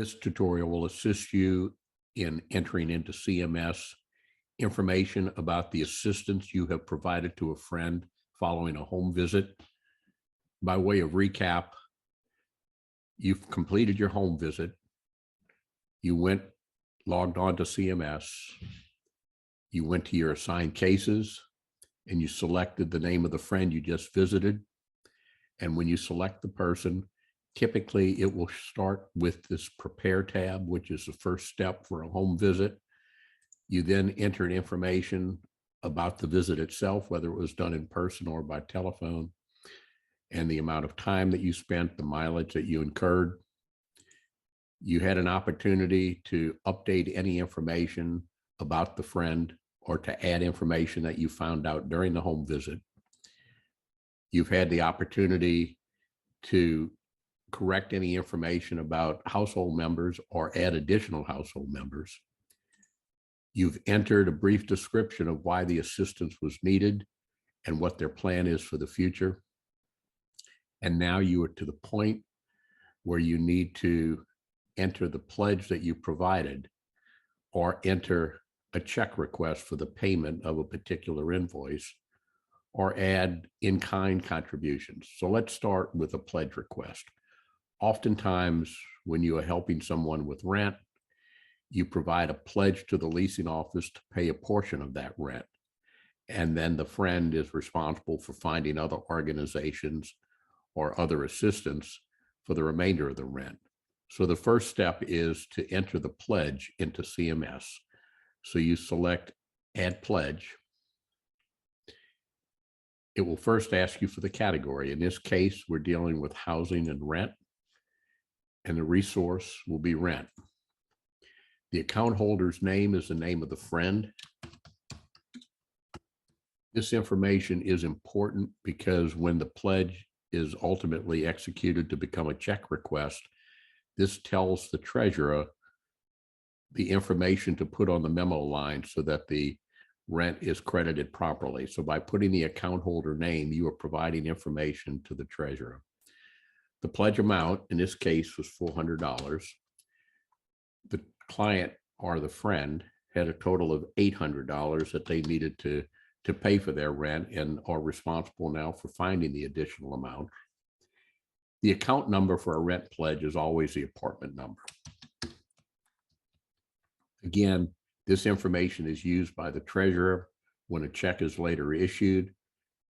This tutorial will assist you in entering into CMS information about the assistance you have provided to a friend following a home visit. By way of recap, you've completed your home visit. You logged on to CMS. You went to your assigned cases and you selected the name of the friend you just visited. And when you select the person, typically it will start with this prepare tab, which is the first step for a home visit. You then entered information about the visit itself, whether it was done in person or by telephone, and the amount of time that you spent, the mileage that you incurred. You had an opportunity to update any information about the friend or to add information that you found out during the home visit. You've had the opportunity to correct any information about household members or add additional household members. You've entered a brief description of why the assistance was needed and what their plan is for the future. And now you are to the point where you need to enter the pledge that you provided or enter a check request for the payment of a particular invoice or add in-kind contributions. So let's start with a pledge request. Oftentimes, when you are helping someone with rent, you provide a pledge to the leasing office to pay a portion of that rent. And then the friend is responsible for finding other organizations or other assistance for the remainder of the rent. So the first step is to enter the pledge into CMS. So you select Add Pledge. It will first ask you for the category. In this case, we're dealing with housing and rent, and the resource will be rent. The account holder's name is the name of the friend. This information is important because when the pledge is ultimately executed to become a check request, this tells the treasurer the information to put on the memo line so that the rent is credited properly. So by putting the account holder name, you are providing information to the treasurer. The pledge amount in this case was $400. The client or the friend had a total of $800 that they needed to pay for their rent and are responsible now for finding the additional amount. The account number for a rent pledge is always the apartment number. Again, this information is used by the treasurer when a check is later issued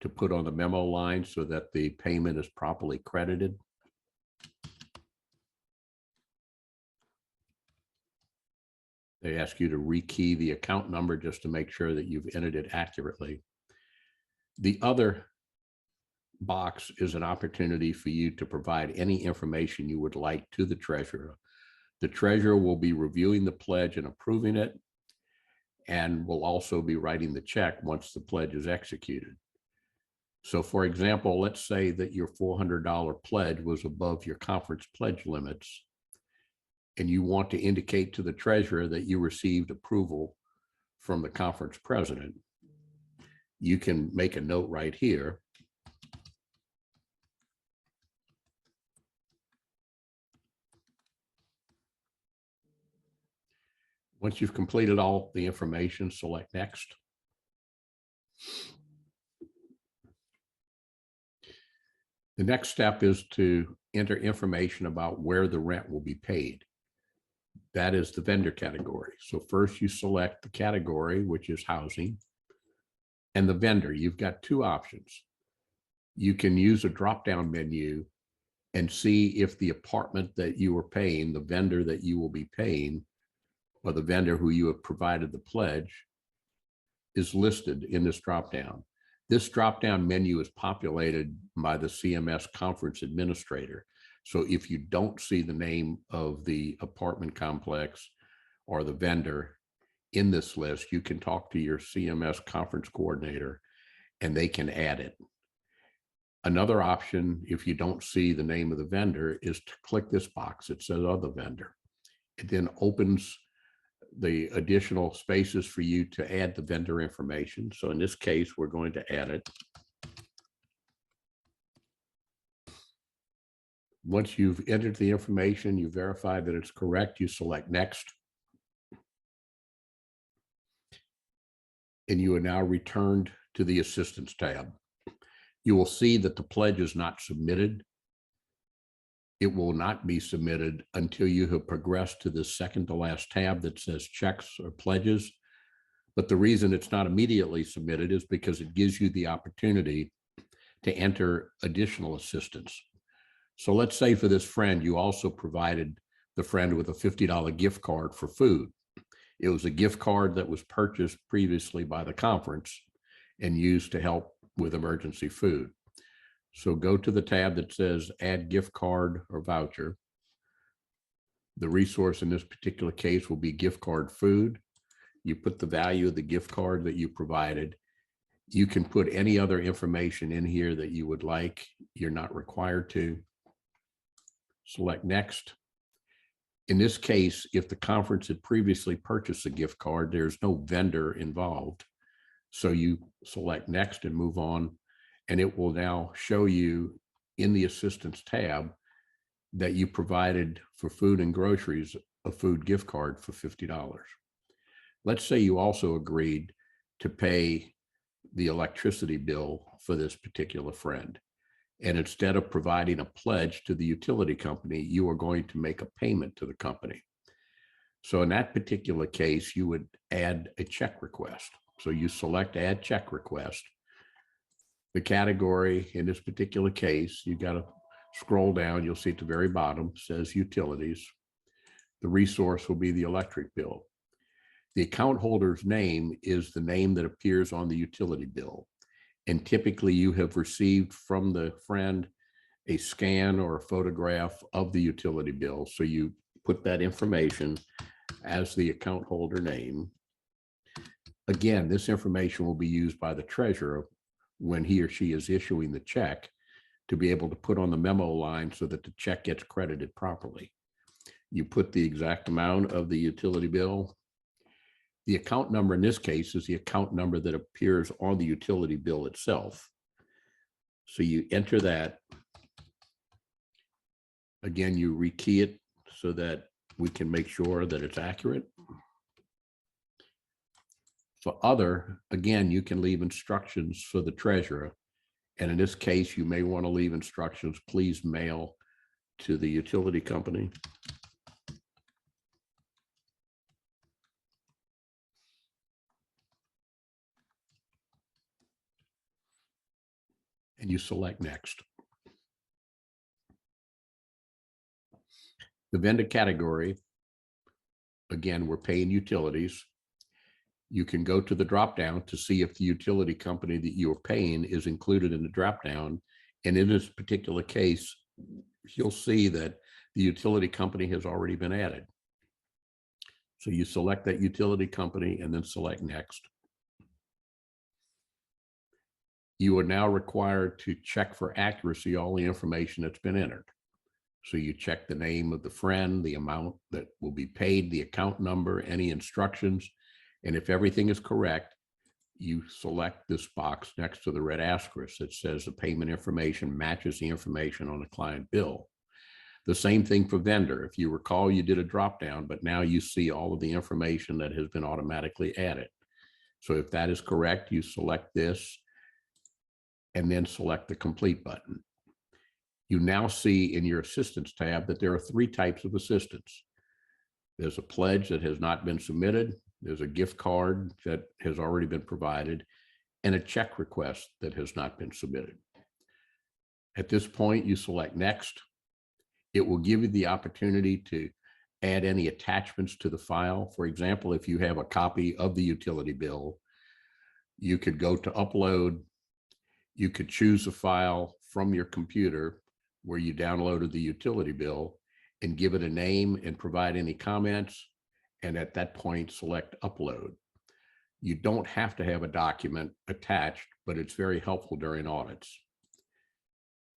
to put on the memo line so that the payment is properly credited. They ask you to rekey the account number just to make sure that you've entered it accurately. The other box is an opportunity for you to provide any information you would like to the treasurer. The treasurer will be reviewing the pledge and approving it, and will also be writing the check once the pledge is executed. So for example, let's say that your $400 pledge was above your conference pledge limits, and you want to indicate to the treasurer that you received approval from the conference president. You can make a note right here. Once you've completed all the information, select Next. The next step is to enter information about where the rent will be paid. That is the vendor category. So first you select the category, which is housing, and the vendor. You've got two options. You can use a drop-down menu and see if the apartment that you are paying, the vendor that you will be paying, or the vendor who you have provided the pledge, is listed in this drop-down. This drop-down menu is populated by the CMS conference administrator. So if you don't see the name of the apartment complex or the vendor in this list, you can talk to your CMS conference coordinator and they can add it. Another option, if you don't see the name of the vendor, is to click this box. It says other vendor. It then opens the additional spaces for you to add the vendor information. So in this case, we're going to add it. Once you've entered the information, you verify that it's correct, you select next. And you are now returned to the assistance tab. You will see that the pledge is not submitted. It will not be submitted until you have progressed to the second to last tab that says checks or pledges. But the reason it's not immediately submitted is because it gives you the opportunity to enter additional assistance. So let's say for this friend, you also provided the friend with a $50 gift card for food. It was a gift card that was purchased previously by the conference and used to help with emergency food. So go to the tab that says add gift card or voucher. The resource in this particular case will be gift card food. You put the value of the gift card that you provided. You can put any other information in here that you would like. You're not required to. Select next. In this case, if the conference had previously purchased a gift card, there's no vendor involved. So you select next and move on, and it will now show you in the assistance tab that you provided for food and groceries a food gift card for $50. Let's say you also agreed to pay the electricity bill for this particular friend. And instead of providing a pledge to the utility company, you are going to make a payment to the company. So in that particular case, you would add a check request. So you select add check request. The category in this particular case, you got to scroll down. You'll see at the very bottom says utilities. The resource will be the electric bill. The account holder's name is the name that appears on the utility bill. And typically you have received from the friend a scan or a photograph of the utility bill. So you put that information as the account holder name. Again, this information will be used by the treasurer when he or she is issuing the check to be able to put on the memo line so that the check gets credited properly. You put the exact amount of the utility bill. The account number in this case is the account number that appears on the utility bill itself. So you enter that. Again, you rekey it so that we can make sure that it's accurate. For other, again, you can leave instructions for the treasurer. And in this case, you may want to leave instructions, please mail to the utility company. And you select next. The vendor category, again, we're paying utilities. You can go to the dropdown to see if the utility company that you are paying is included in the dropdown. And in this particular case, you'll see that the utility company has already been added. So you select that utility company and then select next. You are now required to check for accuracy all the information that's been entered. So you check the name of the friend, the amount that will be paid, the account number, any instructions. And if everything is correct, you select this box next to the red asterisk that says the payment information matches the information on the client bill. The same thing for vendor. If you recall, you did a drop down, but now you see all of the information that has been automatically added. So if that is correct, you select this and then select the complete button. You now see in your assistance tab that there are 3 types of assistance. There's a pledge that has not been submitted. There's a gift card that has already been provided, and a check request that has not been submitted. At this point, you select next. It will give you the opportunity to add any attachments to the file. For example, if you have a copy of the utility bill, you could go to upload. You could choose a file from your computer where you downloaded the utility bill and give it a name and provide any comments. And at that point, select upload. You don't have to have a document attached, but it's very helpful during audits.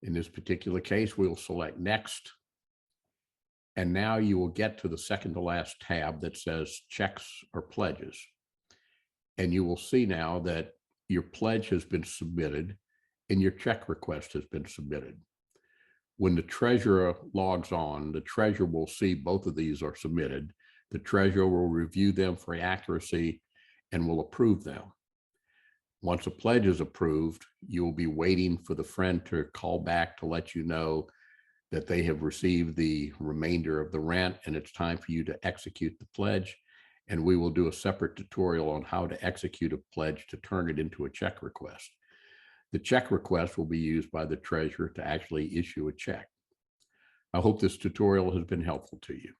In this particular case, we'll select next. And now you will get to the second to last tab that says checks or pledges. And you will see now that your pledge has been submitted and your check request has been submitted. When the treasurer logs on, the treasurer will see both of these are submitted. The treasurer will review them for accuracy and will approve them. Once a pledge is approved, you will be waiting for the friend to call back to let you know that they have received the remainder of the rent and it's time for you to execute the pledge. And we will do a separate tutorial on how to execute a pledge to turn it into a check request. The check request will be used by the treasurer to actually issue a check. I hope this tutorial has been helpful to you.